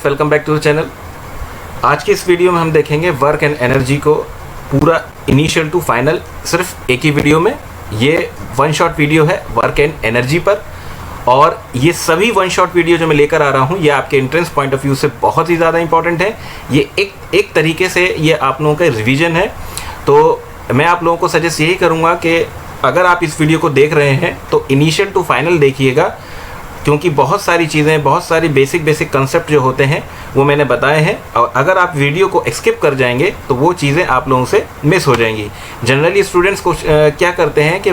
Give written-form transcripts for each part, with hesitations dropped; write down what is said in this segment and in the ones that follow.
Welcome back to the channel. आज की इस वीडियो में हम देखेंगे वर्क एंड एनर्जी को पूरा इनिशियल टू फाइनल सिर्फ एक ही वीडियो में। ये वन शॉट वीडियो है वर्क एंड एनर्जी पर, और ये सभी वन शॉट वीडियो जो मैं लेकर आ रहा हूँ ये आपके एंट्रेंस पॉइंट ऑफ व्यू से बहुत ही ज़्यादा इंपॉर्टेंट है। ये एक तरीके से ये आप लोगों का रिवीजन है। तो मैं आप लोगों को सजेस्ट यही करूँगा कि अगर आप इस वीडियो को देख रहे हैं तो इनिशियल टू फाइनल देखिएगा, क्योंकि बहुत सारी चीज़ें, बहुत सारी बेसिक कंसेप्ट जो होते हैं वो मैंने बताए हैं, और अगर आप वीडियो को स्किप कर जाएंगे तो वो चीज़ें आप लोगों से मिस हो जाएंगी। जनरली स्टूडेंट्स को क्या करते हैं कि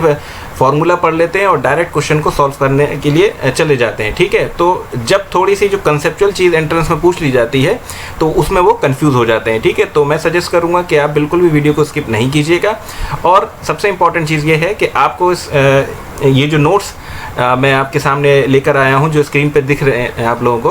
फॉर्मूला पढ़ लेते हैं और डायरेक्ट क्वेश्चन को सॉल्व करने के लिए चले जाते हैं, ठीक है। तो जब थोड़ी सी जो कंसेप्चुअल चीज़ एंट्रेंस में पूछ ली जाती है तो उसमें वो कंफ्यूज हो जाते हैं, ठीक है। तो मैं सजेस्ट करूँगा कि आप बिल्कुल भी वीडियो को स्किप नहीं कीजिएगा। और सबसे इम्पॉर्टेंट चीज़ ये है कि आपको ये जो नोट्स मैं आपके सामने लेकर आया हूँ, जो स्क्रीन पर दिख रहे हैं आप लोगों को,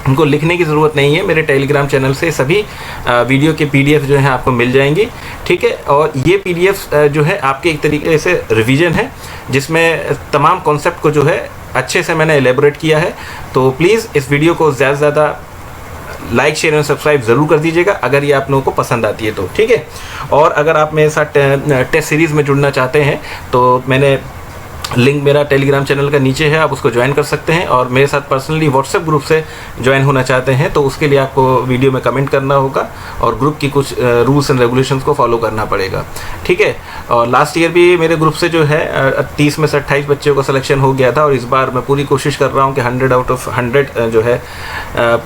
उनको लिखने की ज़रूरत नहीं है। मेरे टेलीग्राम चैनल से सभी वीडियो के पीडीएफ जो है आपको मिल जाएंगी, ठीक है। और ये पीडीएफ जो है आपके एक तरीके से रिवीजन है, जिसमें तमाम कॉन्सेप्ट को जो है अच्छे से मैंने एलेबोरेट किया है। तो प्लीज़ इस वीडियो को ज़्यादा से ज़्यादा लाइक, शेयर और सब्सक्राइब ज़रूर कर दीजिएगा अगर ये आप लोगों को पसंद आती है तो, ठीक है। और अगर आप मेरे साथ टेस्ट सीरीज़ में जुड़ना चाहते हैं तो मैंने लिंक मेरा टेलीग्राम चैनल का नीचे है, आप उसको ज्वाइन कर सकते हैं। और मेरे साथ पर्सनली व्हाट्सएप ग्रुप से ज्वाइन होना चाहते हैं तो उसके लिए आपको वीडियो में कमेंट करना होगा और ग्रुप की कुछ रूल्स एंड रेगुलेशंस को फॉलो करना पड़ेगा, ठीक है। और लास्ट ईयर भी मेरे ग्रुप से जो है 30 में से 28 बच्चों का सिलेक्शन हो गया था, और इस बार मैं पूरी कोशिश कर रहा हूँ कि 100 आउट ऑफ 100 जो है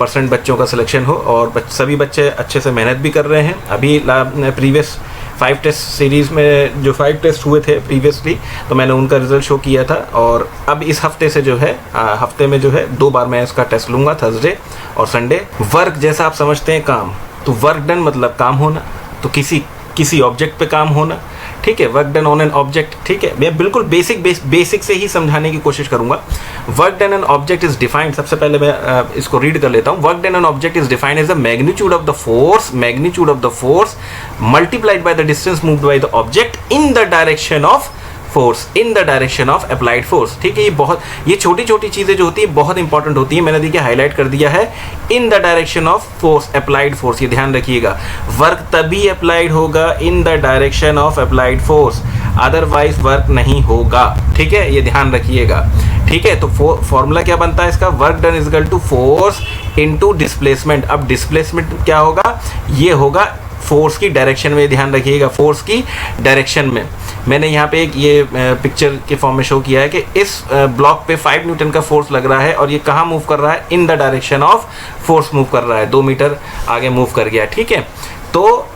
% बच्चों का सिलेक्शन हो। और सभी बच्चे अच्छे से मेहनत भी कर रहे हैं। अभी प्रीवियस 5 टेस्ट सीरीज़ में जो 5 टेस्ट हुए थे प्रीवियसली, तो मैंने उनका रिजल्ट शो किया था। और अब इस हफ्ते से जो है हफ्ते में जो है 2 बार मैं इसका टेस्ट लूँगा, थर्सडे और संडे। वर्क जैसा आप समझते हैं काम, तो वर्क डन मतलब काम होना, तो किसी ऑब्जेक्ट पे काम होना, ठीक है। Work done on an object, ठीक है। मैं बिल्कुल बेसिक से ही समझाने की कोशिश करूंगा। Work done an object is defined, सबसे पहले मैं इसको रीड कर लेता हूं। Work done an object is defined as the magnitude of the force multiplied by the distance moved by the object in the direction of applied force, ठीक है। ये छोटी छोटी चीज़ें जो होती है बहुत इंपॉर्टेंट होती है। मैंने देखिए हाईलाइट कर दिया है, इन the direction of force, applied force, ये ध्यान रखिएगा। वर्क तभी अप्लाइड होगा इन the direction of applied force, otherwise work नहीं होगा, ठीक है। ये ध्यान रखिएगा, ठीक है। तो फॉर्मूला क्या बनता है इसका? Work done is equal to force into displacement. अब डिस्प्लेसमेंट क्या होगा? ये होगा फोर्स की डायरेक्शन में, ध्यान रखिएगा, फोर्स की डायरेक्शन में। मैंने यहाँ पे एक ये पिक्चर के फॉर्म में शो किया है कि इस ब्लॉक पे 5 न्यूटन का फोर्स लग रहा है और ये कहाँ मूव कर रहा है? इन the direction of force move कर रहा है, 2 मीटर आगे मूव कर गया, ठीक है। तो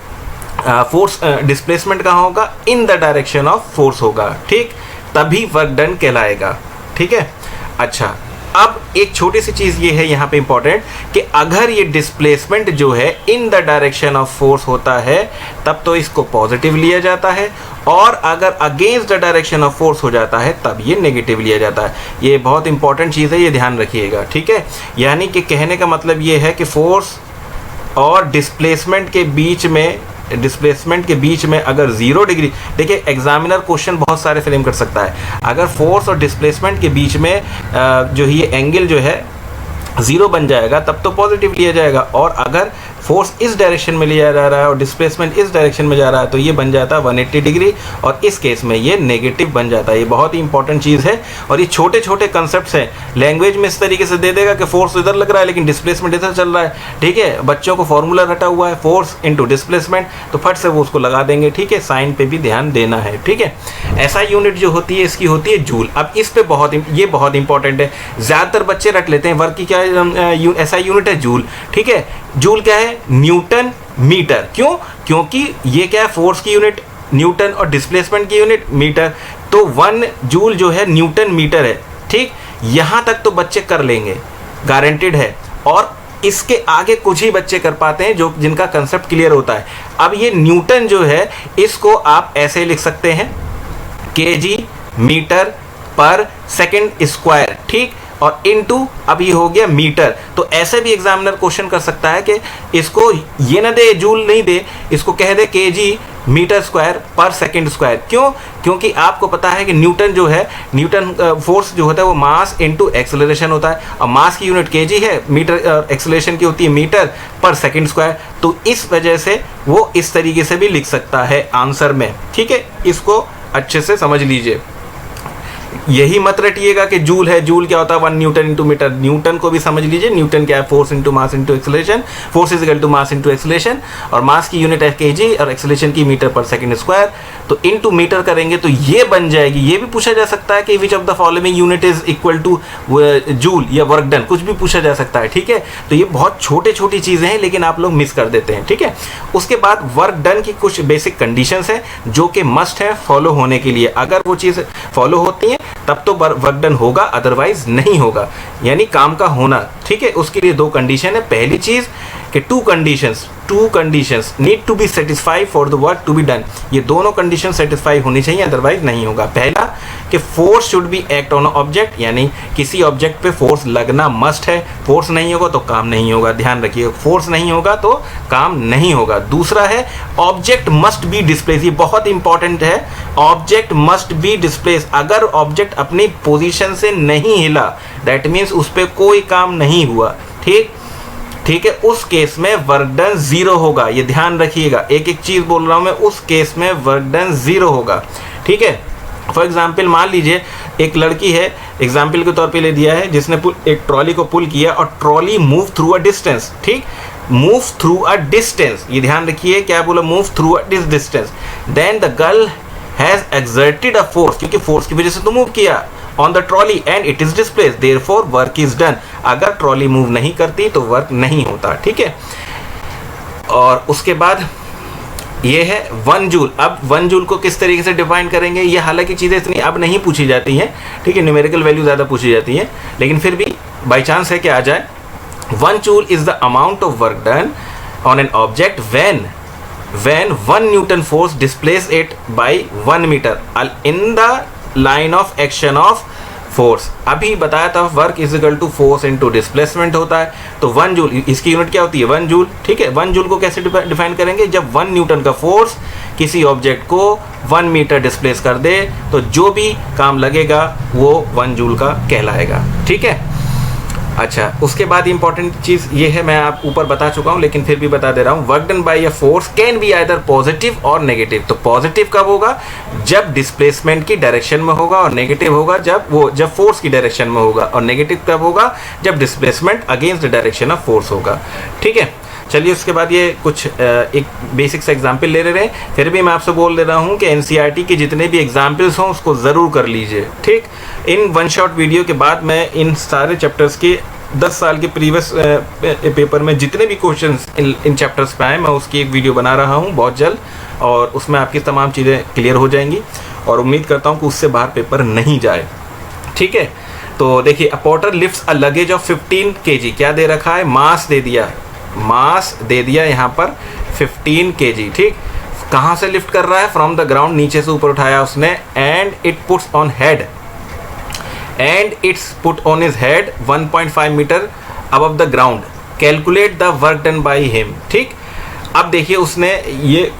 फोर्स डिस्प्लेसमेंट कहाँ होगा? इन द डायरेक्शन ऑफ फोर्स होगा, ठीक, तभी वर्क डन कहलाएगा, ठीक है। अच्छा, अब एक छोटी सी चीज़ ये है यहाँ पे इंपॉर्टेंट कि अगर ये डिस्प्लेसमेंट जो है इन द डायरेक्शन ऑफ फोर्स होता है तब तो इसको पॉजिटिव लिया जाता है, और अगर against the direction of force हो जाता है तब ये नेगेटिव लिया जाता है। ये बहुत इंपॉर्टेंट चीज़ है, ये ध्यान रखिएगा, ठीक है। यानी कि कहने का मतलब ये है कि फोर्स और डिस्प्लेसमेंट के बीच में अगर 0 डिग्री, देखिए एग्जामिनर क्वेश्चन बहुत सारे फ्रेम कर सकता है। अगर फोर्स और डिस्प्लेसमेंट के बीच में जो ये एंगल जो है 0 बन जाएगा तब तो पॉजिटिव लिया जाएगा, और अगर फोर्स इस डायरेक्शन में लिया जा रहा है और डिस्प्लेसमेंट इस डायरेक्शन में जा रहा है तो ये बन जाता है 180 डिग्री, और इस केस में ये नेगेटिव बन जाता है। ये बहुत ही इंपॉर्टेंट चीज़ है, और ये छोटे छोटे कंसेप्ट्स हैं। लैंग्वेज में इस तरीके से दे देगा कि फोर्स इधर लग रहा है लेकिन डिस्प्लेसमेंट इधर चल रहा है, ठीक है। बच्चों को फॉर्मूला रटा हुआ है फोर्स इंटू डिस्प्लेसमेंट, तो फट से वो उसको लगा देंगे, ठीक है। साइन पे भी ध्यान देना है, ठीक है। ऐसा यूनिट जो होती है इसकी होती है जूल। अब इस पे बहुत इंपॉर्टेंट है, ज़्यादातर बच्चे रट लेते हैं। वर्क की क्या ऐसा यूनिट है? जूल, ठीक है। जूल क्या है? Newton metre. क्यों? क्योंकि ये क्या है? फोर्स की यूनिट न्यूटन और डिस्प्लेसमेंट की यूनिट मीटर, तो 1 जूल जो है न्यूटन मीटर है, ठीक। यहाँ तक तो बच्चे कर लेंगे, गारंटेड है। और इसके आगे कुछ ही बच्चे कर पाते हैं जिनका कंसेप्ट क्लियर होता है। अब ये न्यूटन जो है इसको आप ऐसे लिख सकते हैं, kg मीटर पर सेकंड स्क्वायर, ठीक, और इनटू अब ये हो गया मीटर। तो ऐसे भी एग्जामिनर क्वेश्चन कर सकता है कि इसको ये ना दे, जूल नहीं दे, इसको कह दे kg मीटर स्क्वायर पर सेकंड स्क्वायर। क्यों? क्योंकि आपको पता है कि न्यूटन जो है, न्यूटन फोर्स जो होता है वो मास इनटू एक्सेलरेशन होता है, और मास की यूनिट केजी है, मीटर एक्सेलरेशन की होती है मीटर पर सेकंड स्क्वायर। तो इस वजह से वो इस तरीके से भी लिख सकता है आंसर में। ठीक है, इसको अच्छे से समझ लीजिए। यही मत रटिएगा कि जूल है, जूल क्या होता है 1 न्यूटन इंटू मीटर। न्यूटन को भी समझ लीजिए, न्यूटन क्या है, force into mass into acceleration, force is equal to mass into acceleration, और मास की यूनिट है केजी और एक्सेलरेशन की मीटर पर सेकंड स्क्वायर। तो इंटू मीटर करेंगे तो ये बन जाएगी। ये भी पूछा जा सकता है कि which of the following unit is equal two joule या वर्क डन, कुछ भी पूछा जा सकता है। ठीक है, तो ये बहुत छोटी छोटी चीज़ें हैं लेकिन आप लोग मिस कर देते हैं। ठीक है, उसके बाद वर्क डन की कुछ बेसिक कंडीशंस हैं जो कि मस्ट है फॉलो होने के लिए। अगर वो चीज़ फॉलो होती है तब तो वर्क डन होगा, अदरवाइज नहीं होगा, यानी काम का होना। ठीक है, उसके लिए 2 कंडीशन है। पहली चीज़ कि two conditions need to be satisfied for the work to be done. ये दोनों कंडीशन सेटिस्फाई होनी चाहिए, अदरवाइज नहीं होगा। पहला कि force should be act on object, यानी किसी ऑब्जेक्ट पे फोर्स लगना मस्ट है। फोर्स नहीं होगा तो काम नहीं होगा, ध्यान रखिए, फोर्स नहीं होगा तो काम नहीं होगा। दूसरा है ऑब्जेक्ट मस्ट बी डिस्प्लेस, ये बहुत इंपॉर्टेंट है, ऑब्जेक्ट मस्ट बी डिस्प्लेस। अगर ऑब्जेक्ट अपनी पोजीशन से नहीं हिला, दैट मीन्स उस पर कोई काम नहीं हुआ। ठीक है, उस केस में वर्क डन 0 होगा। ये ध्यान रखिएगा, एक एक चीज़ बोल रहा हूँ मैं, उस केस में वर्क डन 0 होगा। ठीक है, फॉर एग्जाम्पल मान लीजिए एक लड़की है, एग्जाम्पल के तौर पे ले दिया है, जिसने एक ट्रॉली को पुल किया और trolley move through a distance. ठीक, मूव थ्रू अ डिस्टेंस, ये ध्यान रखिए, क्या बोला, move through a distance. Then the girl has exerted a force, क्योंकि फोर्स की वजह से तो मूव किया, on the trolley and it is displace, therefore work is done. अगर ट्रॉली मूव नहीं करती तो वर्क नहीं होता। ठीक है, और उसके बाद ये है 1 जूल। अब 1 जूल को किस तरीके से डिफाइन करेंगे, ये हालांकि चीज़ें इतनी अब नहीं पूछी जाती हैं। ठीक है, न्यूमेरिकल वैल्यू ज़्यादा पूछी जाती हैं, लेकिन फिर भी बाई चांस है कि आ जाए। 1 joule is the amount of work done on an object when 1 newton force displace it by 1 metre in the line of action of force. अभी बताया था work is equal to force into displacement होता है। तो 1 joule, इसकी unit क्या होती है, 1 जूल। ठीक है, 1 जूल को कैसे डिफाइन करेंगे, जब 1 न्यूटन का फोर्स किसी ऑब्जेक्ट को 1 मीटर डिस्प्लेस कर दे तो जो भी काम लगेगा वो 1 जूल का कहलाएगा। ठीक है, अच्छा, उसके बाद इंपॉर्टेंट चीज़ ये है, मैं आप ऊपर बता चुका हूँ लेकिन फिर भी बता दे रहा हूँ, work done by a force can be either positive और नेगेटिव। तो पॉजिटिव कब होगा, जब डिस्प्लेसमेंट की डायरेक्शन में होगा, और नेगेटिव होगा जब फोर्स की डायरेक्शन में होगा, और नेगेटिव कब होगा, जब displacement against the direction of force होगा। ठीक है, चलिए उसके बाद ये कुछ एक बेसिक सा एग्जाम्पल ले रहे हैं। फिर भी मैं आपसे बोल दे रहा हूँ कि एनसीईआरटी के जितने भी एग्जाम्पल्स हों उसको ज़रूर कर लीजिए। ठीक, इन 1 शॉट वीडियो के बाद मैं इन सारे चैप्टर्स के 10 साल के प्रीवियस पेपर में जितने भी क्वेश्चंस इन चैप्टर्स पे आए, मैं उसकी एक वीडियो बना रहा हूँ बहुत जल्द, और उसमें आपकी तमाम चीज़ें क्लियर हो जाएंगी, और उम्मीद करता हूँ कि उससे बाहर पेपर नहीं जाए। ठीक है, तो देखिए, a porter lifts a luggage of 15 kg, क्या दे रखा है, मास दे दिया यहाँ पर 15 kg। ठीक, कहाँ से लिफ्ट कर रहा है, फ्रॉम द ग्राउंड, नीचे से ऊपर उठाया उसने, and it puts on head, and it's put on his head 1.5 metre above the ground, calculate the work done by him। ठीक, अब देखिए, उसने, ये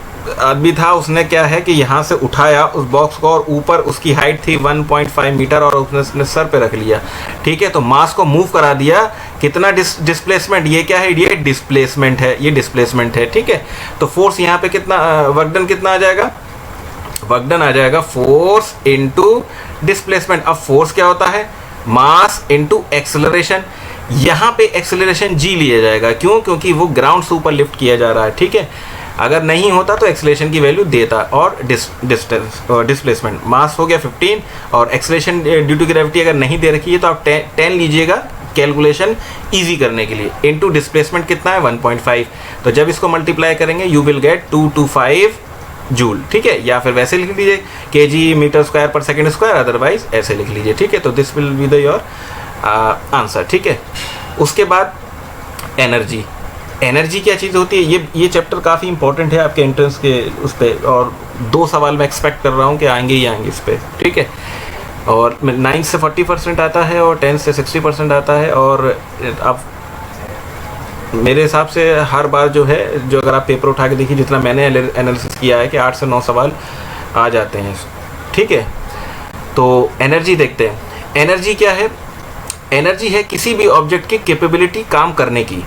आदमी था, उसने क्या है कि यहाँ से उठाया उस बॉक्स को, और ऊपर उसकी हाइट थी 1.5 मीटर, और उसने सर पे रख लिया। ठीक है, तो मास को मूव करा दिया, कितना डिस्प्लेसमेंट, ये क्या है, ये डिस्प्लेसमेंट है, ये डिस्प्लेसमेंट है। ठीक है, तो फोर्स यहाँ पे कितना, वर्क डन कितना आ जाएगा, वर्क डन आ जाएगा फोर्स इनटू डिस्प्लेसमेंट। अब फोर्स क्या होता है, मास इनटू एक्सेलरेशन। यहाँ पे एक्सेलरेशन g लिया जाएगा, क्यों, क्योंकि वो ग्राउंड से ऊपर लिफ्ट किया जा रहा है। ठीक है, अगर नहीं होता तो एक्सेलरेशन की वैल्यू देता, और डिस्प्लेसमेंट, मास हो गया 15, और एक्सेलरेशन ड्यू टू ग्रेविटी अगर नहीं दे रखी है तो आप 10 लीजिएगा कैलकुलेशन इजी करने के लिए, इनटू डिस्प्लेसमेंट कितना है 1.5। तो जब इसको मल्टीप्लाई करेंगे यू विल गेट 225 जूल। ठीक है, या फिर वैसे लिख लीजिए केजी मीटर स्क्वायर पर सेकंड स्क्वायर, अदरवाइज ऐसे लिख लीजिए। ठीक है, तो this will be the your answer. ठीक है, उसके बाद एनर्जी क्या चीज़ होती है, ये चैप्टर काफ़ी इंपॉर्टेंट है आपके एंट्रेंस के उस पर, और 2 सवाल मैं एक्सपेक्ट कर रहा हूँ कि आएंगे ही आएंगे इस पर। ठीक है, और 9 से 40% आता है, और 10 से 60% आता है, और अब मेरे हिसाब से हर बार जो है, जो अगर आप पेपर उठा के देखिए, जितना मैंने एनालिसिस किया है कि 8 से 9 सवाल आ जाते हैं। ठीक है, तो एनर्जी देखते हैं। एनर्जी क्या है? एनर्जी है किसी भी ऑब्जेक्ट की कैपेबिलिटी काम करने की।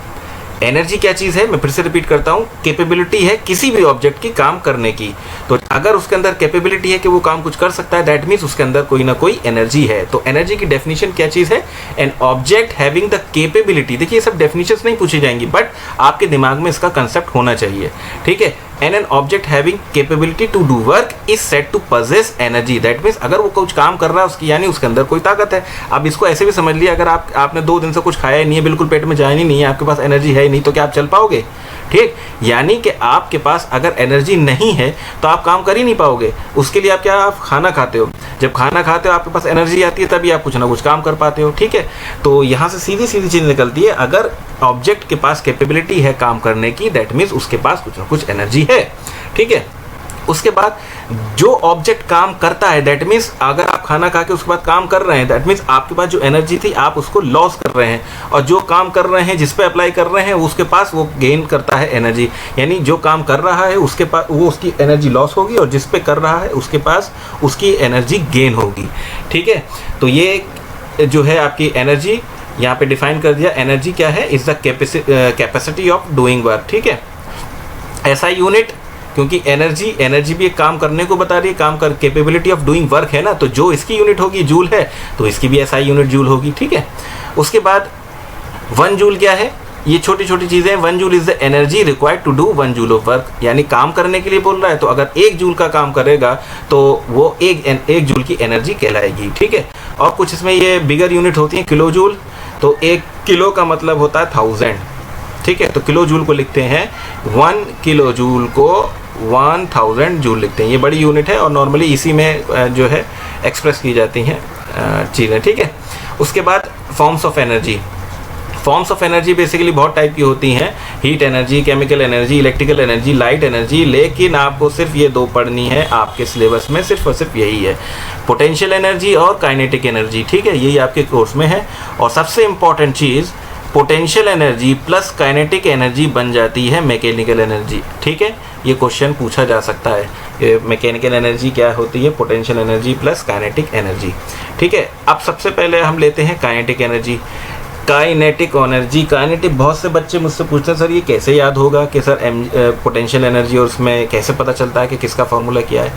एनर्जी क्या चीज़ है? मैं फिर से रिपीट करता हूँ, कैपेबिलिटी है किसी भी ऑब्जेक्ट की काम करने की। तो अगर उसके अंदर कैपेबिलिटी है कि वो काम कुछ कर सकता है, दैट मीन्स उसके अंदर कोई ना कोई एनर्जी है। तो एनर्जी की डेफिनेशन क्या चीज़ है? An object having the capability. देखिए ये सब डेफिनेशंस नहीं पूछी जाएंगी, बट आपके दिमाग में इसका कंसेप्ट होना चाहिए। ठीक है, an object having capability to do work is said to possess energy. That means अगर वो कुछ काम कर रहा है उसकी, यानी उसके अंदर कोई ताकत है। अब इसको ऐसे भी समझ लिया, अगर आपने 2 दिन से कुछ खाया ही नहीं है, बिल्कुल पेट में जाया नहीं है, आपके पास एनर्जी है ही नहीं, तो क्या आप चल पाओगे? ठीक, यानी कि आपके पास अगर एनर्जी नहीं है तो आप काम कर ही नहीं पाओगे। उसके लिए आप खाना खाते हो। जब खाना खाते हो आपके पास एनर्जी आती है, तभी आप कुछ ना कुछ काम कर पाते हो। ठीक है, तो यहाँ से सीधी सीधी चीज़ निकलती है, अगर ऑब्जेक्ट के पास कैपेबिलिटी है काम करने की, दैट मीन्स उसके पास कुछ ना कुछ एनर्जी है। ठीक है, उसके बाद जो ऑब्जेक्ट काम करता है, दैट मीन्स अगर आप खाना खा के उसके बाद काम कर रहे हैं, दैट मीन्स आपके पास जो एनर्जी थी आप उसको लॉस कर रहे हैं, और जो काम कर रहे हैं, जिस पे अप्लाई कर रहे हैं, उसके पास वो गेन करता है एनर्जी। यानी जो काम कर रहा है उसके पास वो उसकी एनर्जी लॉस होगी, और जिस पे कर रहा है उसके पास उसकी एनर्जी गेन होगी। ठीक है, तो ये जो है आपकी एनर्जी यहाँ पे डिफाइन कर दिया। एनर्जी क्या है? Is the capacity of doing work. ठीक है, ऐसा यूनिट, क्योंकि एनर्जी भी एक काम करने को बता रही है, काम कर कैपेबिलिटी ऑफ डूइंग वर्क है ना, तो जो इसकी यूनिट होगी जूल है, तो इसकी भी ऐसा यूनिट जूल होगी। ठीक है, उसके बाद 1 जूल क्या है? ये छोटी छोटी चीज़ें। 1 joule is the energy required to do 1 joule of work. यानी काम करने के लिए बोल रहा है, तो अगर 1 जूल का काम करेगा तो वो एक जूल की एनर्जी कहलाएगी। ठीक है, और कुछ इसमें ये बिगर यूनिट होती है, किलो जूल। तो 1 किलो का मतलब होता है 1000। ठीक है, तो किलो जूल को लिखते हैं 1 किलो जूल को 1000 जूल लिखते हैं। ये बड़ी यूनिट है और नॉर्मली इसी में जो है एक्सप्रेस की जाती हैं चीज़ें। ठीक है, उसके बाद forms of energy. Forms of energy basically बहुत टाइप की होती हैं, heat energy, chemical energy, electrical energy, light energy. लेकिन आपको सिर्फ ये 2 पढ़नी है आपके सिलेबस में, सिर्फ और सिर्फ यही है, पोटेंशियल एनर्जी और काइनेटिक एनर्जी। ठीक है, यही आपके कोर्स में है। और सबसे इम्पॉर्टेंट चीज़, potential energy plus kinetic energy बन जाती है मैकेनिकल एनर्जी। ठीक है, ये क्वेश्चन पूछा जा सकता है, मैकेनिकल एनर्जी क्या होती है? Potential energy plus kinetic energy. ठीक है, अब सबसे पहले हम लेते हैं kinetic energy. Kinetic energy, kinetic, बहुत से बच्चे मुझसे पूछते हैं सर ये कैसे याद होगा कि सर पोटेंशियल एनर्जी और उसमें कैसे पता चलता है कि किसका फॉर्मूला क्या है?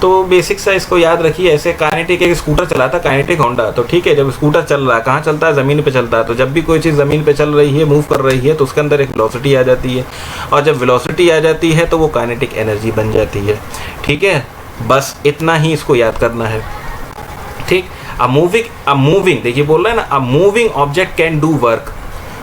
तो बेसिक सा इसको याद रखिए ऐसे। काइनेटिक, एक स्कूटर चलाता काइनेटिक होंडा, तो ठीक है, जब स्कूटर चल रहा है, कहाँ चलता है? ज़मीन पे चलता है। तो जब भी कोई चीज़ ज़मीन पे चल रही है, मूव कर रही है, तो उसके अंदर एक वेलोसिटी आ जाती है, और जब वेलोसिटी आ जाती है तो वो काइनेटिक एनर्जी बन जाती है। ठीक है, बस इतना ही इसको याद करना है। ठीक, अ मूविंग, देखिए बोल रहा है ना, a moving object can do work.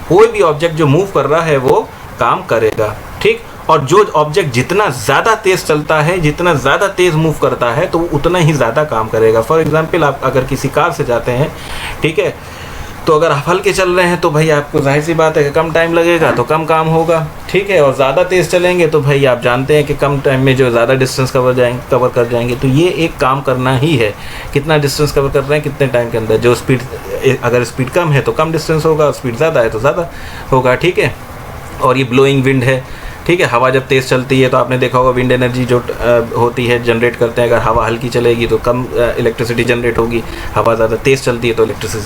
कोई भी ऑब्जेक्ट जो मूव कर रहा है वो काम करेगा। ठीक, और जो ऑब्जेक्ट जितना ज़्यादा तेज़ चलता है, जितना ज़्यादा तेज़ मूव करता है, तो वो उतना ही ज़्यादा काम करेगा। फॉर एग्जांपल, आप अगर किसी कार से जाते हैं, ठीक है, तो अगर आप हल्के चल रहे हैं तो भाई आपको जाहिर सी बात है कि कम टाइम लगेगा तो कम काम होगा। ठीक है, और ज़्यादा तेज़ चलेंगे तो भाई आप जानते हैं कि कम टाइम में जो ज़्यादा डिस्टेंस कवर कर जाएंगे। तो ये एक काम करना ही है, कितना डिस्टेंस कवर कर रहे हैं, कितने टाइम के अंदर। जो स्पीड, अगर स्पीड कम है तो कम डिस्टेंस होगा, स्पीड ज़्यादा है तो ज़्यादा होगा। ठीक है, और ये ब्लोइंग विंड है। ठीक है, हवा जब तेज़ चलती है तो आपने देखा होगा विंड एनर्जी जो होती है जनरेट करते हैं। अगर हवा हल्की चलेगी तो कम इलेक्ट्रिसिटी जनरेट होगी, हवा ज़्यादा तेज़ चलती है तो इलेक्ट्रिसिटी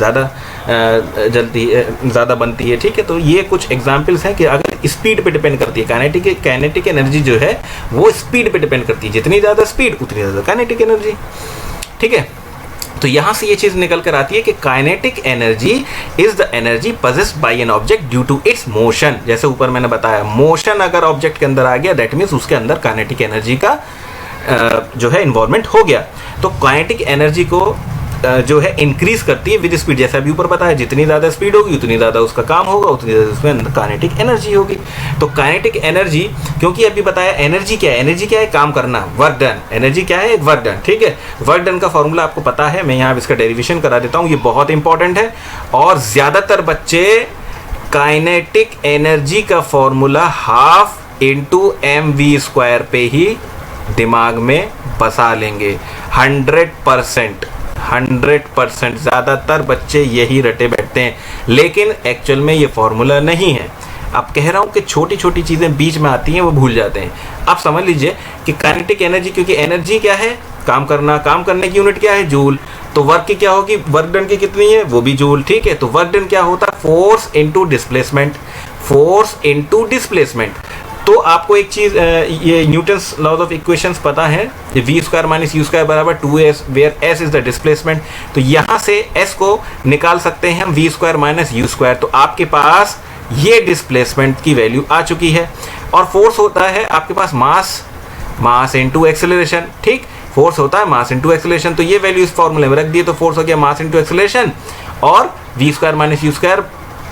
ज़्यादा बनती है। ठीक है, तो ये कुछ एग्जांपल्स हैं कि अगर स्पीड पे डिपेंड करती है। काइनेटिक एनर्जी जो है वो स्पीड पे डिपेंड करती है, जितनी ज़्यादा स्पीड उतनी ज़्यादा काइनेटिक एनर्जी। ठीक है, तो यहाँ से ये चीज़ निकल कर आती है कि kinetic energy is the energy possessed by an object due to its motion. जैसे ऊपर मैंने बताया, मोशन अगर ऑब्जेक्ट के अंदर आ गया, दैट मीन्स उसके अंदर काइनेटिक एनर्जी का जो है इन्वॉल्वमेंट हो गया। तो काइनेटिक एनर्जी को जो है इंक्रीज करती है विद स्पीड। जैसा अभी ऊपर बताया, जितनी ज़्यादा स्पीड होगी उतनी ज़्यादा उसका काम होगा, उतनी ज़्यादा उसमें काइनेटिक एनर्जी होगी। तो काइनेटिक एनर्जी, क्योंकि अभी बताया एनर्जी क्या है? एनर्जी क्या है? काम करना, वर्क डन। एनर्जी क्या है? एक वर्क डन। ठीक है, वर्क डन का फॉर्मूला आपको पता है, मैं यहाँ इसका डेरिवेशन करा देता हूँ, ये बहुत इंपॉर्टेंट है। और ज़्यादातर बच्चे काइनेटिक एनर्जी का फॉर्मूला 1/2 × mv² पे ही दिमाग में बसा लेंगे। 100% ज़्यादातर बच्चे यही रटे बैठते हैं, लेकिन एक्चुअल में ये फॉर्मूला नहीं है। अब कह रहा हूँ कि छोटी छोटी चीज़ें बीच में आती हैं वो भूल जाते हैं। अब समझ लीजिए कि काइनेटिक एनर्जी, क्योंकि एनर्जी क्या है, काम करना, काम करने की यूनिट क्या है, जूल, तो वर्क की क्या होगी, वर्क डन की कितनी है, वो भी जूल। ठीक है, तो वर्क डन क्या होता है, force into displacement, force into displacement. तो आपको एक चीज, ये न्यूटन्स लॉज ऑफ इक्वेशंस पता है, v square minus you square बराबर 2s, where s is the displacement. तो यहाँ से s को निकाल सकते हैं हम v square minus you square. तो आपके पास ये डिस्प्लेसमेंट की वैल्यू आ चुकी है। और फोर्स होता है आपके पास मास इनटू एक्सेलरेशन। ठीक, फोर्स होता है मास इनटू एक्सेलरेशन। तो ये वैल्यू इस फॉर्मूले में रख दिए, तो फोर्स हो गया मास इनटू एक्सेलरेशन और v square minus you square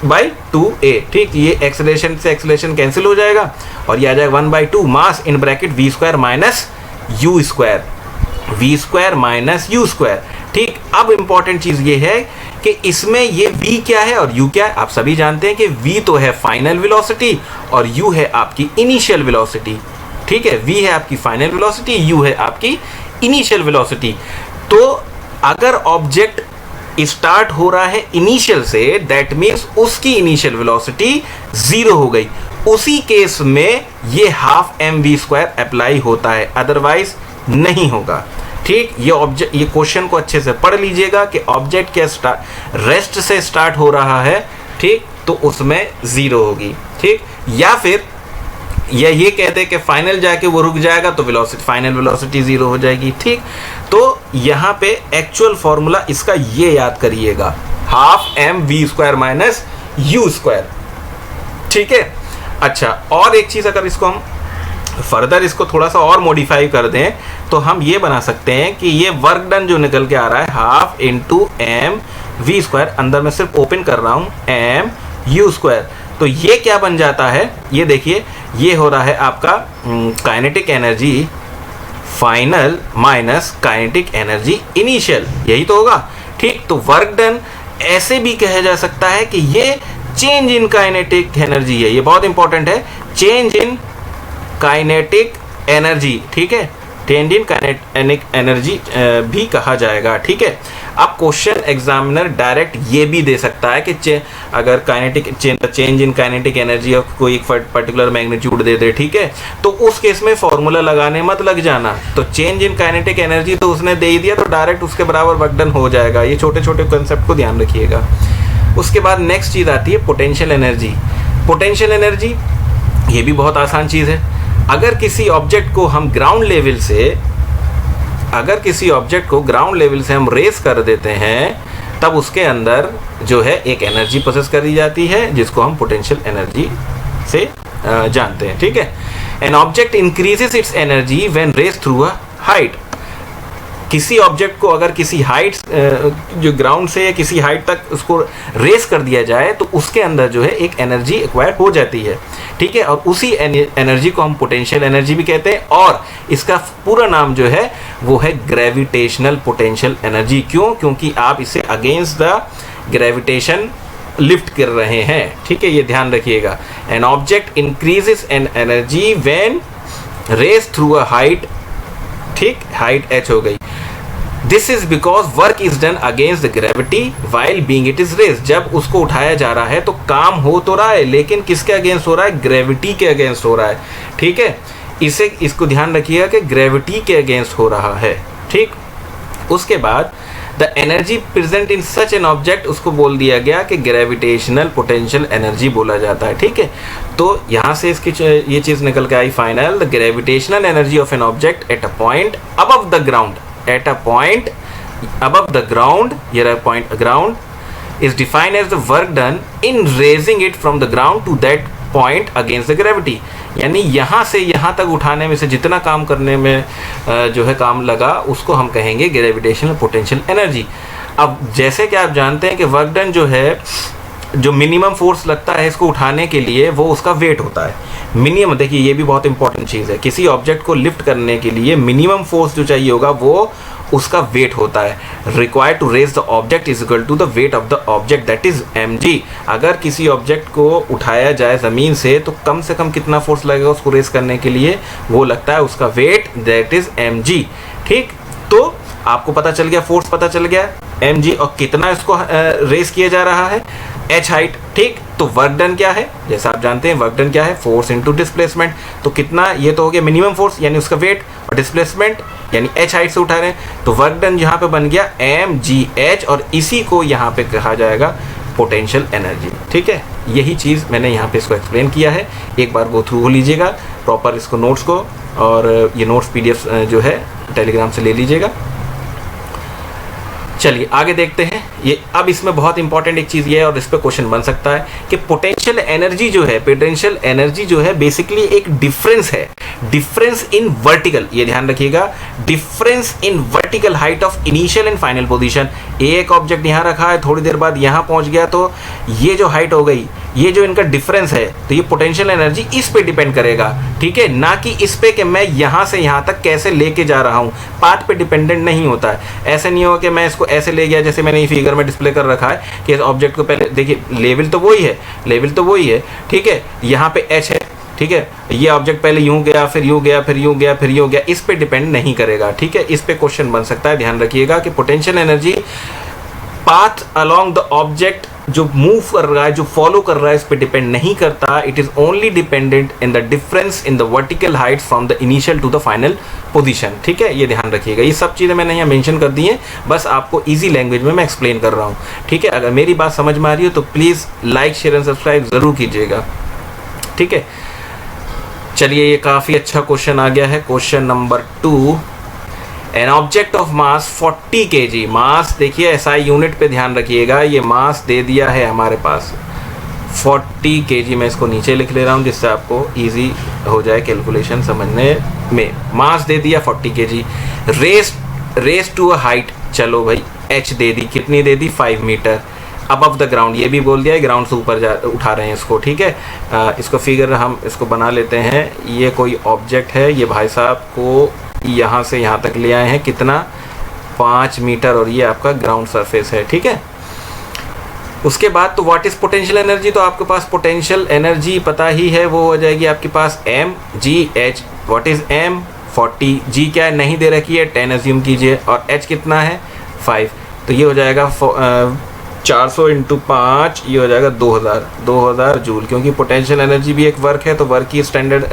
by 2a। ठीक, ये एक्सेलरेशन से एक्सेलरेशन कैंसिल हो जाएगा और ये आ जाएगा 1/2 mass in bracket V square minus you square, V square minus you square. ठीक, अब इंपॉर्टेंट चीज ये है कि इसमें ये v क्या है और u क्या है। आप सभी जानते हैं कि v तो है फाइनल वेलोसिटी और u है आपकी इनिशियल वेलोसिटी। ठीक है, v है आपकी फाइनल वेलोसिटी, u है आपकी इनिशियल वेलोसिटी। तो अगर ऑब्जेक्ट स्टार्ट हो रहा है इनिशियल से, दैट मीन्स उसकी इनिशियल वेलोसिटी 0 हो गई। उसी केस में ये हाफ mv² अप्लाई होता है, अदरवाइज नहीं होगा। ठीक, ये क्वेश्चन को अच्छे से पढ़ लीजिएगा कि ऑब्जेक्ट के रेस्ट से स्टार्ट हो रहा है, ठीक, तो उसमें 0 होगी। ठीक, या फिर ये कहते हैं कि फाइनल जाके वो रुक जाएगा तो वेलोसिटी, फाइनल वेलोसिटी 0 हो जाएगी। ठीक, तो यहाँ पे एक्चुअल फॉर्मूला इसका ये याद करिएगा, half mv² minus you square. ठीक है, अच्छा, और एक चीज, अगर इसको हम फर्दर इसको थोड़ा सा और मॉडिफाई कर दें तो हम ये बना सकते हैं कि ये वर्क डन जो निकल के आ रहा है हाफ इंटू mv², अंदर मैं सिर्फ ओपन कर रहा हूँ mu², तो ये क्या बन जाता है, ये देखिए, ये हो रहा है आपका kinetic energy final minus kinetic energy initial, यही तो होगा। ठीक, तो वर्क डन ऐसे भी कहा जा सकता है कि ये चेंज इन काइनेटिक एनर्जी है, ये बहुत इंपॉर्टेंट है, चेंज इन काइनेटिक एनर्जी। ठीक है, चेंज इन काइनेटिक एनर्जी भी कहा जाएगा। ठीक है, अब क्वेश्चन एग्जामिनर डायरेक्ट ये भी दे सकता है कि अगर kinetic change in kinetic energy of कोई एक पर्टिकुलर मैग्नीट्यूड दे दे, ठीक है, तो उस केस में फॉर्मूला लगाने मत लग जाना। तो चेंज इन काइनेटिक एनर्जी तो उसने दे ही दिया, तो डायरेक्ट उसके बराबर वर्क डन हो जाएगा। ये छोटे छोटे कंसेप्ट को ध्यान रखिएगा। उसके बाद नेक्स्ट चीज आती है पोटेंशियल एनर्जी। पोटेंशियल एनर्जी ये भी बहुत आसान चीज है। अगर किसी ऑब्जेक्ट को हम ग्राउंड लेवल से हम रेस कर देते हैं, तब उसके अंदर जो है एक एनर्जी प्रोसेस कर दी जाती है, जिसको हम पोटेंशियल एनर्जी से जानते हैं। ठीक है, an object increases its energy when raised through a height. किसी ऑब्जेक्ट को अगर किसी हाइट, जो ग्राउंड से या किसी हाइट तक उसको रेस कर दिया जाए, तो उसके अंदर जो है एक एनर्जी एक्वायर हो जाती है। ठीक है, और उसी एनर्जी को हम पोटेंशियल एनर्जी भी कहते हैं, और इसका पूरा नाम जो है वो है ग्रेविटेशनल पोटेंशियल एनर्जी। क्यों? क्योंकि आप इसे अगेंस्ट द ग्रेविटेशन लिफ्ट कर रहे हैं। ठीक है, ये ध्यान रखिएगा। An object increases an energy when raised through a height, ठीक, हाइट h हो गई। This is because work is done against the gravity while being it is raised. जब उसको उठाया जा रहा है तो काम हो तो रहा है, लेकिन किसके अगेंस्ट हो रहा है? ग्रेविटी के अगेंस्ट हो रहा है। ठीक है, इसको ध्यान रखिएगा कि ग्रेविटी के अगेंस्ट हो रहा है। ठीक, उसके बाद the energy present in such an object, उसको बोल दिया गया कि ग्रेविटेशनल पोटेंशियल एनर्जी बोला जाता है। ठीक है, तो यहाँ से इसकी ये चीज निकल के आई final, the gravitational energy of an object at a point above the ground, at a point above the ground, ये रहा point ground, is defined as the work done in raising it from the ground to that point against the gravity. यानी यहाँ से यहाँ तक उठाने में से जितना काम करने में जो है काम लगा, उसको हम कहेंगे ग्रेविटेशनल पोटेंशियल एनर्जी। अब जैसे कि आप जानते हैं कि वर्क डन जो है, जो मिनिमम फोर्स लगता है इसको उठाने के लिए, वो उसका वेट होता है। मिनिमम, देखिए ये भी बहुत इंपॉर्टेंट चीज़ है, किसी ऑब्जेक्ट को लिफ्ट करने के लिए मिनिमम फोर्स जो चाहिए होगा वो उसका वेट होता है। Required to raise the object is equal to the weight of the object, that is mg। अगर किसी ऑब्जेक्ट को उठाया जाए ज़मीन से तो कम से कम कितना फोर्स लगेगा उसको रेस करने के लिए? वो लगता है उसका वेट, दैट इज mg। ठीक, तो आपको पता चल गया, फोर्स पता चल गया mg, और कितना इसको रेस किया जा रहा है, h हाइट, ठीक। तो वर्क डन क्या है, जैसा आप जानते हैं वर्क डन क्या है, फोर्स इनटू डिस्प्लेसमेंट। तो कितना, ये तो हो गया मिनिमम फोर्स यानी उसका वेट, और डिस्प्लेसमेंट यानी h हाइट से उठा रहे हैं। तो वर्क डन यहाँ पे बन गया mgh, और इसी को यहाँ पे कहा जाएगा पोटेंशियल एनर्जी, ठीक है। यही चीज़ मैंने यहाँ पे इसको एक्सप्लेन किया है, एक बार गो थ्रू हो लीजिएगा प्रॉपर इसको नोट्स को, और ये नोट्स PDF जो है टेलीग्राम से ले लीजिएगा। चलिए आगे देखते हैं। ये अब इसमें बहुत इंपॉर्टेंट एक चीज़ ये है, और इस पर क्वेश्चन बन सकता है कि पोटेंशियल एनर्जी जो है बेसिकली एक डिफरेंस है, डिफरेंस इन वर्टिकल, ये ध्यान रखिएगा, difference in vertical height of initial and final position. एक ऑब्जेक्ट यहाँ रखा है, थोड़ी देर बाद यहाँ पहुँच गया, तो ये जो हाइट हो गई, ये जो इनका डिफरेंस है, तो ये पोटेंशियल एनर्जी इस पे डिपेंड करेगा, ठीक है, ना कि इस पे कि मैं यहाँ से यहाँ तक कैसे लेके जा रहा हूँ। पाथ पे डिपेंडेंट नहीं होता है। ऐसे नहीं होगा कि मैं इसको ऐसे ले गया, जैसे मैंने ये फिगर में डिस्प्ले कर रखा है कि इस ऑब्जेक्ट को पहले देखिए, लेवल तो वही है, ठीक है, यहाँ पे h है, ठीक है, ये ऑब्जेक्ट पहले यूं गया, फिर यूं गया, फिर यूं गया, फिर यूं गया, इस पे डिपेंड नहीं करेगा, ठीक है। इस पे क्वेश्चन बन सकता है, ध्यान रखिएगा कि potential energy path along the object जो मूव कर रहा है, जो फॉलो कर रहा है, इस पे डिपेंड नहीं करता। It is only dependent in the difference in the vertical height from the initial to the final position, ठीक है, ये ध्यान रखिएगा। ये सब चीज़ें मैंने यहाँ मेंशन कर दी हैं, बस आपको इजी लैंग्वेज में मैं एक्सप्लेन कर रहा हूँ, ठीक है। अगर मेरी बात समझ में आ रही हो तो please like share and subscribe ज़रूर कीजिएगा, ठीक है। चलिए ये काफ़ी अच्छा क्वेश्चन आ गया है, question number 2। An object of mass 40 kg, मास देखिए SI यूनिट पे ध्यान रखिएगा, ये मास दे दिया है हमारे पास 40 kg। मैं इसको नीचे लिख ले रहा हूँ जिससे आपको इजी हो जाए कैलकुलेशन समझने में। मास दे दिया 40 kg, raised to a height, चलो भाई h दे दी, कितनी दे दी, 5 मीटर अबव द ग्राउंड, ये भी बोल दिया है ग्राउंड से ऊपर उठा रहे हैं इसको, ठीक है। इसको फिगर हम इसको बना लेते हैं। ये कोई ऑब्जेक्ट है, ये भाई साहब को यहाँ से यहाँ तक ले आए हैं, कितना, 5 मीटर, और ये आपका ग्राउंड सरफेस है, ठीक है। उसके बाद तो व्हाट इज पोटेंशियल एनर्जी, तो आपके पास पोटेंशियल एनर्जी पता ही है, वो हो जाएगी आपके पास mgh। What is m, 40, g क्या है, नहीं दे रखी है, 10 अज्यूम कीजिए, और h कितना है, 5, तो ये हो जाएगा 400 × 5, ये हो जाएगा 2000 जूल, क्योंकि पोटेंशियल एनर्जी भी एक वर्क है, तो वर्क की स्टैंडर्ड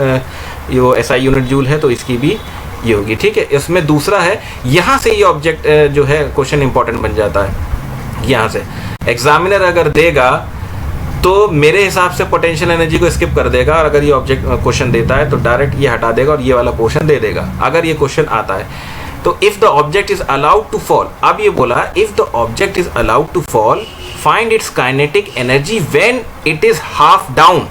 ये SI यूनिट जूल है, तो इसकी भी ये होगी, ठीक है। इसमें दूसरा है, यहाँ से ये ऑब्जेक्ट जो है क्वेश्चन इंपॉर्टेंट बन जाता है। यहाँ से एग्जामिनर अगर देगा तो मेरे हिसाब से पोटेंशियल एनर्जी को स्किप कर देगा, और अगर ये ऑब्जेक्ट क्वेश्चन देता है तो डायरेक्ट ये हटा देगा और ये वाला पोर्शन दे देगा, अगर ये क्वेश्चन आता है तो। If the object is allowed to fall, अब ये बोला if the object is allowed to fall find its kinetic energy when it is half down.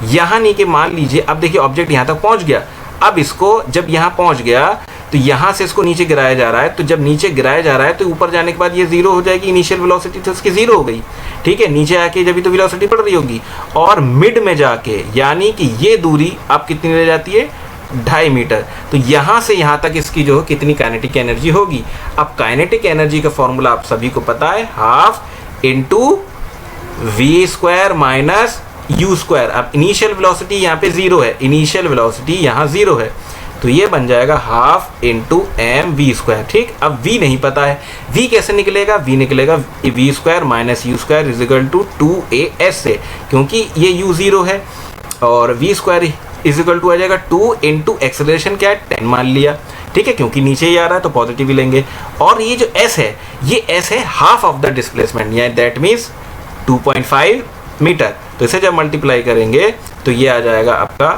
यहाँ नहीं कि मान लीजिए, अब देखिए ऑब्जेक्ट यहाँ तक पहुँच गया, अब इसको जब यहाँ पहुँच गया तो यहाँ से इसको नीचे गिराया जा रहा है, तो जब नीचे गिराया जा रहा है तो ऊपर जाने के बाद ये जीरो हो जाएगी, इनिशियल वेलोसिटी तो इसकी जीरो हो गई, ठीक है। नीचे आके जब तो वेलोसिटी बढ़ रही होगी, और मिड में जाके यानी कि ये दूरी अब कितनी रह जाती है, 2.5 मीटर, तो यहाँ से यहाँ तक इसकी जो कितनी काइनेटिक एनर्जी होगी। अब काइनेटिक एनर्जी का फॉर्मूला आप सभी को पता है, ½ × v² माइनस u²। अब इनिशियल वेलोसिटी यहाँ पे 0 है, इनिशियल वेलोसिटी यहाँ 0 है, तो ये बन जाएगा ½ × mv², ठीक। अब v नहीं पता है, v कैसे निकलेगा, v निकलेगा v² minus u² is equal to 2as से, क्योंकि ये u 0 है, और v² इज इक्वल टू आ जाएगा 2 × एक्सेलरेशन क्या है, 10 मान लिया, ठीक है, क्योंकि नीचे ही आ रहा है तो पॉजिटिव ही लेंगे। और ये जो s है, ये s है हाफ ऑफ द डिस्प्लेसमेंट, यानी दैट मीन्स 2.5 मीटर। तो इसे जब मल्टीप्लाई करेंगे तो ये आ जाएगा आपका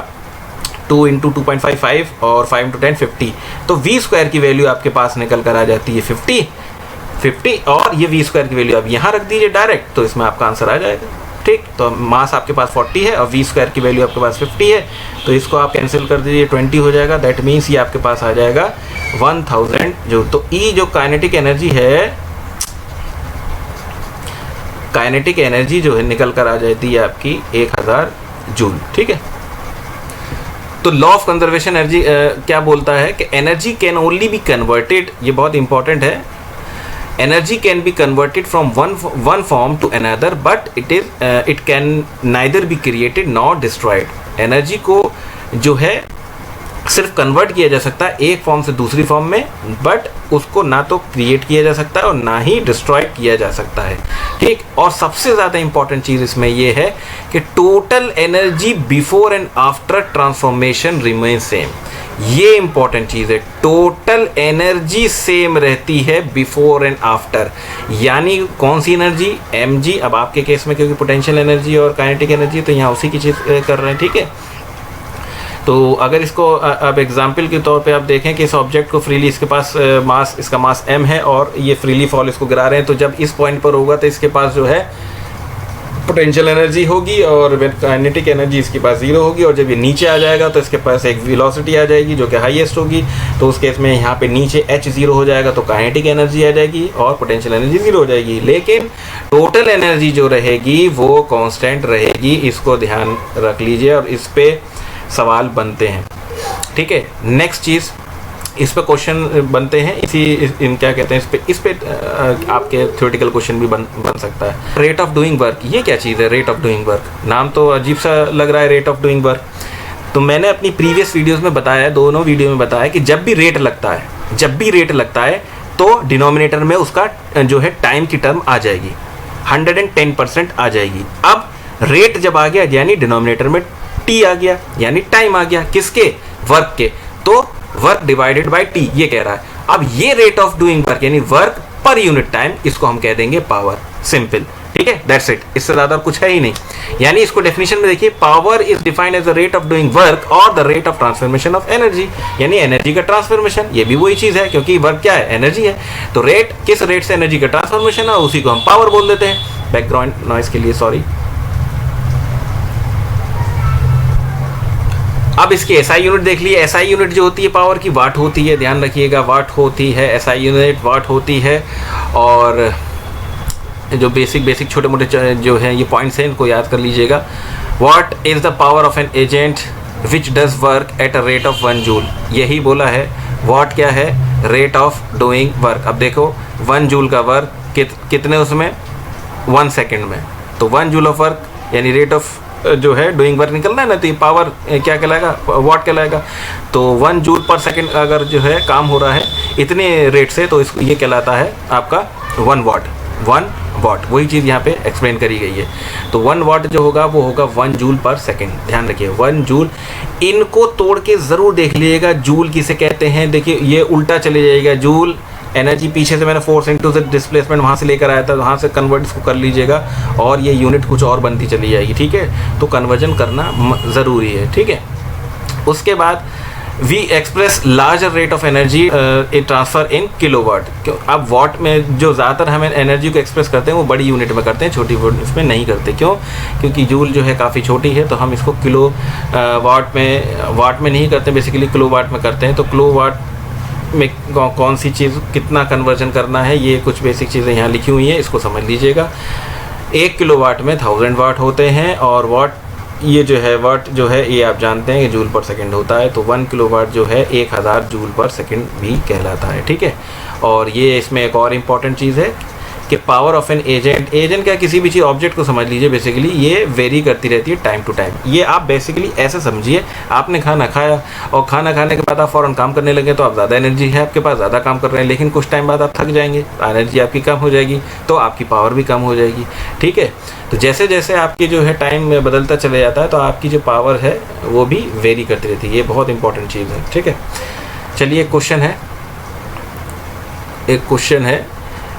2 × 2.55 और 5 × 10 50, तो v² की वैल्यू आपके पास निकल कर आ जाती है 50, और ये v² की वैल्यू आप यहाँ रख दीजिए डायरेक्ट, तो इसमें आपका आंसर आ जाएगा, ठीक। तो मास आपके पास 40 है और v² की वैल्यू आपके पास 50 है, तो इसको आप कैंसिल कर दीजिए, 20 हो जाएगा, दैट मीन्स ये आपके पास आ जाएगा 1000 जूल। तो ई जो काइनेटिक एनर्जी है, काइनेटिक एनर्जी जो है निकल कर आ जाती है आपकी 1000 जूल, ठीक है। तो लॉ ऑफ कंजर्वेशन एनर्जी क्या बोलता है कि energy can only be converted, ये बहुत इंपॉर्टेंट है, energy can be converted from one form to another but it can neither be created nor destroyed. Energy को जो है सिर्फ कन्वर्ट किया जा सकता है एक फॉर्म से दूसरी फॉर्म में, बट उसको ना तो क्रिएट किया जा सकता है और ना ही डिस्ट्रॉय किया जा सकता है, ठीक। और सबसे ज़्यादा इंपॉर्टेंट चीज़ इसमें ये है कि total energy before and after transformation remain same. ये इंपॉर्टेंट चीज़ है, टोटल एनर्जी सेम रहती है बिफोर एंड आफ्टर। यानी कौन सी एनर्जी? mg। अब आपके केस में क्योंकि पोटेंशियल एनर्जी और काइनेटिक एनर्जी, तो यहाँ उसी की चीज़ कर रहे हैं, ठीक है। तो अगर इसको अब एग्जाम्पल के तौर पे आप देखें कि इस ऑब्जेक्ट को फ्रीली, इसके पास मास, इसका मास m है और ये फ्रीली फॉल इसको गिरा रहे हैं, तो जब इस पॉइंट पर होगा तो इसके पास जो है पोटेंशियल एनर्जी होगी और काइनेटिक एनर्जी इसके पास 0 होगी, और जब ये नीचे आ जाएगा तो इसके पास एक वेलोसिटी आ जाएगी जो कि हाईएस्ट होगी। तो उस केस में यहाँ पे नीचे h 0 हो जाएगा तो काइनेटिक एनर्जी आ जाएगी और पोटेंशियल एनर्जी 0 हो जाएगी। लेकिन टोटल एनर्जी जो रहेगी वो कांस्टेंट रहेगी, इसको ध्यान रख लीजिए और इस पे सवाल बनते हैं, ठीक है। नेक्स्ट चीज़, इस पे क्वेश्चन बनते हैं, इन क्या कहते हैं, इस पे आपके थ्योरेटिकल क्वेश्चन भी बन सकता है। रेट ऑफ डूइंग वर्क, ये क्या चीज़ है? रेट ऑफ डूइंग वर्क, नाम तो अजीब सा लग रहा है, रेट ऑफ डूइंग वर्क। तो मैंने अपनी प्रीवियस वीडियोस में बताया है, दोनों वीडियो में बताया कि जब भी रेट लगता है तो डिनोमिनेटर में उसका जो है टाइम की टर्म आ जाएगी, 110% आ जाएगी। अब रेट जब आ गया यानी डिनोमिनेटर में टी आ गया, यानी टाइम आ गया, किसके? वर्क के। तो वर्क डिवाइडेड बाय टी, ये कह रहा है। अब ये रेट ऑफ डूइंग वर्क यानी वर्क पर यूनिट टाइम, इसको हम कह देंगे पावर, सिंपल, ठीक है, दैट्स इट, इससे ज्यादा कुछ है ही नहीं। यानी इसको डेफिनेशन में देखिए, power is defined as the rate of doing work और the rate of transformation of energy, यानी एनर्जी का ट्रांसफॉर्मेशन। ये भी वही चीज है क्योंकि वर्क क्या है? एनर्जी है। तो रेट, किस रेट से एनर्जी का ट्रांसफॉर्मेशन है, उसी को हम पावर बोल देते हैं। बैकग्राउंड नॉइस के लिए सॉरी। अब इसकी एसआई यूनिट देख लिए। एसआई यूनिट जो होती है पावर की, वाट होती है, ध्यान रखिएगा, वाट होती है एसआई यूनिट, वाट होती है। और जो बेसिक छोटे मोटे जो है ये पॉइंट्स हैं, इनको याद कर लीजिएगा। What is the power of an agent which does work at a rate of 1 joule, यही बोला है। व्हाट क्या है? Rate of doing work. अब देखो 1 जूल का वर्क कितने उसमें? 1 सेकेंड में। तो 1 जूल ऑफ वर्क यानी रेट ऑफ जो है डूइंग वर्क निकलना है ना, तो ये पावर क्या कहलाएगा? वाट कहलाएगा। तो 1 जूल पर सेकंड अगर जो है काम हो रहा है इतने रेट से, तो इसको ये कहलाता है आपका 1 वाट। 1 वाट, वही चीज़ यहाँ पे एक्सप्लेन करी गई है। तो 1 वाट जो होगा वो होगा 1 जूल पर सेकंड, ध्यान रखिए 1 जूल। इनको तोड़ के ज़रूर देख लीजिएगा, जूल किसे कहते हैं। देखिए ये उल्टा चले जाएगा, जूल एनर्जी पीछे से मैंने फोर्स इनटू से डिस्प्लेसमेंट वहाँ से लेकर आया था, वहाँ से कन्वर्ट इसको कर लीजिएगा और ये यूनिट कुछ और बनती चली जाएगी, ठीक है। तो कन्वर्जन करना ज़रूरी है, ठीक है। उसके बाद we express larger rate of energy transfer in kilowatt. क्यों? अब वाट में जो ज़्यादातर हम एनर्जी को एक्सप्रेस करते हैं वो बड़ी यूनिट में करते हैं, छोटी इसमें नहीं करते। क्यों? क्योंकि जूल जो है काफ़ी छोटी है, तो हम इसको किलो वाट में नहीं करते, बेसिकली किलो वाट में करते हैं। तो किलो वाट में कौन सी चीज़ कितना कन्वर्जन करना है, ये कुछ बेसिक चीज़ें यहाँ लिखी हुई हैं, इसको समझ लीजिएगा। 1 किलोवाट में 1000 वाट होते हैं, और वाट ये जो है वाट जो है ये आप जानते हैं कि जूल पर सेकंड होता है। तो 1 किलोवाट जो है 1000 जूल पर सेकंड भी कहलाता है, ठीक है। और ये इसमें एक और इम्पॉर्टेंट चीज़ है कि पावर ऑफ एन एजेंट क्या, किसी भी चीज़ ऑब्जेक्ट को समझ लीजिए, बेसिकली ये वेरी करती रहती है टाइम टू टाइम। ये आप बेसिकली ऐसे समझिए, आपने खाना खाया और खाना खाने के बाद आप फ़ौरन काम करने लगे, तो आप ज़्यादा एनर्जी है आपके पास, ज़्यादा काम कर रहे हैं, लेकिन कुछ टाइम बाद आप थक जाएंगे, एनर्जी आपकी कम हो जाएगी, तो आपकी पावर भी कम हो जाएगी, ठीक है। तो जैसे जैसे आपकी जो है टाइम बदलता चले जाता है, तो आपकी जो पावर है वो भी वेरी करती रहती है। ये बहुत इंपॉर्टेंट चीज़ है, ठीक है। चलिए एक क्वेश्चन है,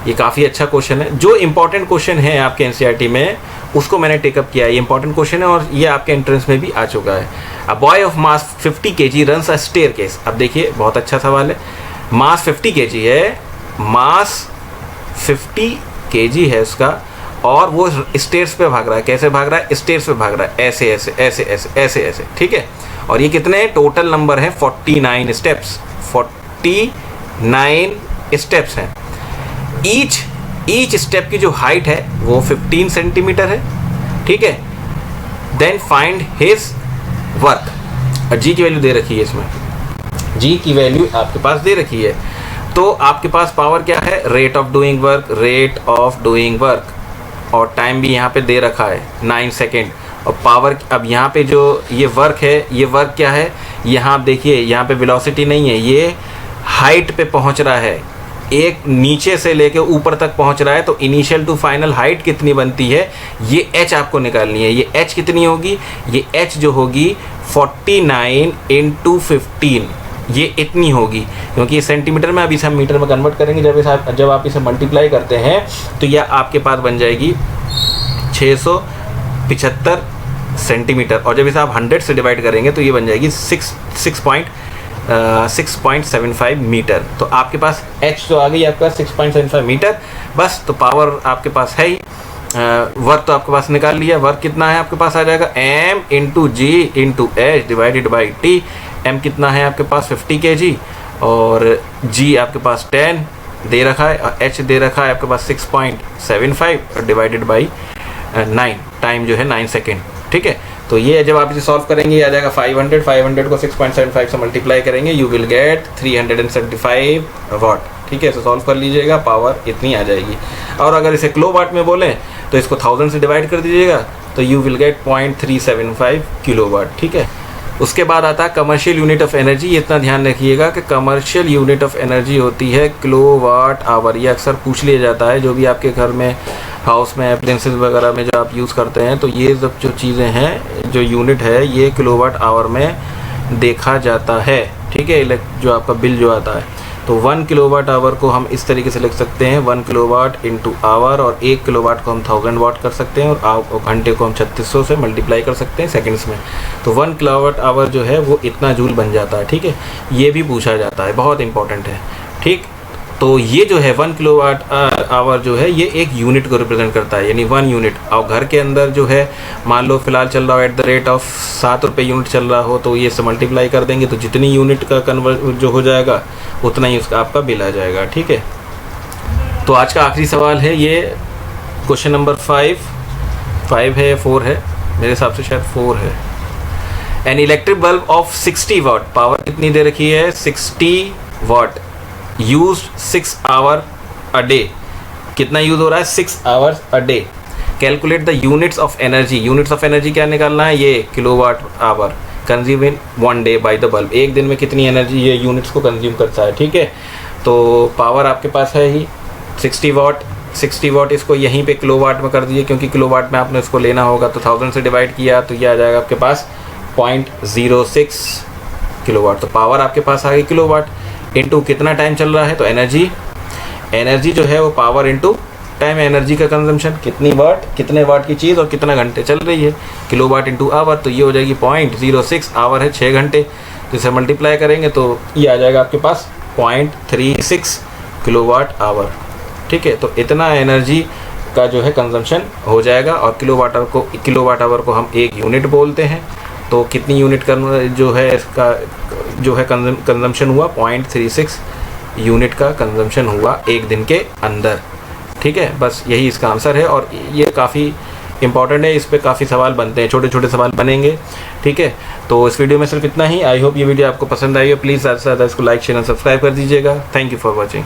ये काफ़ी अच्छा क्वेश्चन है। जो इंपॉर्टेंट क्वेश्चन है आपके एनसीईआरटी में उसको मैंने टेकअप किया है, ये इंपॉर्टेंट क्वेश्चन है और ये आपके एंट्रेंस में भी आ चुका है। A boy of mass 50 kg runs a staircase. अब देखिए बहुत अच्छा सवाल है, मास 50 kg है, मास 50 kg है उसका, और वो स्टेयर्स पे भाग रहा है। कैसे भाग रहा है? स्टेयर्स पे भाग रहा है, ऐसे ऐसे ऐसे ऐसे ऐसे ऐसे, ठीक है। और ये कितने टोटल नंबर है? 49 स्टेप्स, 49 स्टेप्स हैं। ईच स्टेप की जो हाइट है वो 15 सेंटीमीटर है, ठीक है। Then find his work. G की वैल्यू दे रखी है, इसमें जी की वैल्यू आपके पास दे रखी है। तो आपके पास पावर क्या है? रेट ऑफ डूइंग वर्क, और टाइम भी यहाँ पे दे रखा है 9 सेकेंड। और पावर, अब यहाँ पे जो ये वर्क है, ये वर्क क्या है, यहाँ आप देखिए, यहाँ पे वेलोसिटी नहीं है, ये हाइट पे पहुँच रहा है, एक नीचे से लेके ऊपर तक पहुँच रहा है। तो इनिशियल टू फाइनल हाइट कितनी बनती है, ये एच आपको निकालनी है। ये एच कितनी होगी, ये एच जो होगी 49 × 15, ये इतनी होगी, क्योंकि ये सेंटीमीटर में, अभी इसे हम मीटर में कन्वर्ट करेंगे। जब आप इसे मल्टीप्लाई करते हैं तो यह आपके पास बन जाएगी 675 सेंटीमीटर, और जब इसे आप 100 से डिवाइड करेंगे तो ये बन जाएगी 6.75 मीटर। तो आपके पास एच तो आ गई आपके पास 6.75 मीटर, बस। तो पावर आपके पास है ही, वर्क तो आपके पास निकाल लिया। वर्क कितना है आपके पास आ जाएगा m × g × h divided by t। m कितना है आपके पास 50 kg, और g आपके पास 10 दे रखा है, और h दे रखा है आपके पास 6.75 डिवाइडेड बाई 9, टाइम जो है 9 सेकेंड, ठीक है। तो ये जब आप इसे सॉल्व करेंगे ये आ जाएगा 500 को 6.75 से मल्टीप्लाई करेंगे, यू विल गेट 375 वाट, ठीक है। तो सॉल्व कर लीजिएगा, पावर इतनी आ जाएगी। और अगर इसे किलो वाट में बोलें तो इसको 1000 से डिवाइड कर दीजिएगा, तो you will get 0.375 kilowatt, ठीक है। उसके बाद आता है कमर्शियल यूनिट ऑफ एनर्जी। इतना ध्यान रखिएगा कि कमर्शियल यूनिट ऑफ एनर्जी होती है किलो वाट आवर। ये अक्सर पूछ लिया जाता है, जो भी आपके घर में, हाउस में, अप्लायंसेस वगैरह में जो आप यूज़ करते हैं, तो ये सब जो चीज़ें हैं, जो यूनिट है, ये किलो वाट आवर में देखा जाता है, ठीक है। जो आपका बिल जो आता है, तो 1 किलोवाट आवर को हम इस तरीके से लिख सकते हैं, 1 किलोवाट × आवर, और 1 किलोवाट को हम 1000 वाट कर सकते हैं, और घंटे को हम 3600 से मल्टीप्लाई कर सकते हैं सेकंड्स में। तो 1 किलोवाट आवर जो है वो इतना जूल बन जाता है, ठीक है। ये भी पूछा जाता है, बहुत इंपॉर्टेंट है, ठीक। तो ये जो है 1 किलोवाट आवर जो है, ये एक यूनिट को रिप्रेजेंट करता है, यानी 1 यूनिट। और घर के अंदर जो है, मान लो फिलहाल चल रहा हो एट द रेट ऑफ 7 रुपये यूनिट चल रहा हो, तो ये से मल्टीप्लाई कर देंगे तो जितनी यूनिट का कन्वर्ट जो हो जाएगा उतना ही उसका आपका बिल आ जाएगा, ठीक है। तो आज का आखिरी सवाल है ये क्वेश्चन नंबर 5 है या 4 है, मेरे हिसाब से शायद 4 है। An electric bulb of 60 watt, power कितनी दे रखी है 60 watt, used 6 hour a day. कितना यूज हो रहा है 6 hours a day. Calculate the units of energy. Units of energy क्या निकालना है, ये kilowatt hour consume in 1 day by the bulb. एक दिन में कितनी एनर्जी ये यूनिट्स को कंज्यूम करता है, ठीक है। तो पावर आपके पास है ही 60 वाट। 60 वाट इसको यहीं पे किलोवाट में कर दीजिए, क्योंकि किलोवाट में आपने इसको लेना होगा, तो 1000 से डिवाइड किया तो ये आ जाएगा आपके पास 0.06 किलोवाट। तो पावर आपके पास आ गई किलोवाट, इनटू कितना टाइम चल रहा है, तो एनर्जी जो है वो पावर इनटू टाइम, एनर्जी का कंजम्पशन, कितनी वाट, कितने वाट की चीज़ और कितना घंटे चल रही है, किलोवाट इनटू आवर। तो ये हो जाएगी 0.06, आवर है 6 घंटे, तो इसे मल्टीप्लाई करेंगे तो ये आ जाएगा आपके पास 0.36 किलोवाट आवर, ठीक है। तो इतना एनर्जी का जो है कंजम्पशन हो जाएगा। और किलोवाट आवर को हम एक यूनिट बोलते हैं। तो कितनी यूनिट का जो है इसका जो है कंजम्पशन हुआ, 0.36 यूनिट का कंजम्पशन हुआ एक दिन के अंदर, ठीक है। बस यही इसका आंसर है, और ये काफ़ी इंपॉर्टेंट है, इस पे काफ़ी सवाल बनते हैं, छोटे छोटे सवाल बनेंगे, ठीक है। तो इस वीडियो में सिर्फ इतना ही। आई होप ये वीडियो आपको पसंद आई हो। प्लीज़ ज़्यादा से ज़्यादा इसको लाइक, शेयर और सब्सक्राइब कर दीजिएगा। Thank you for watching.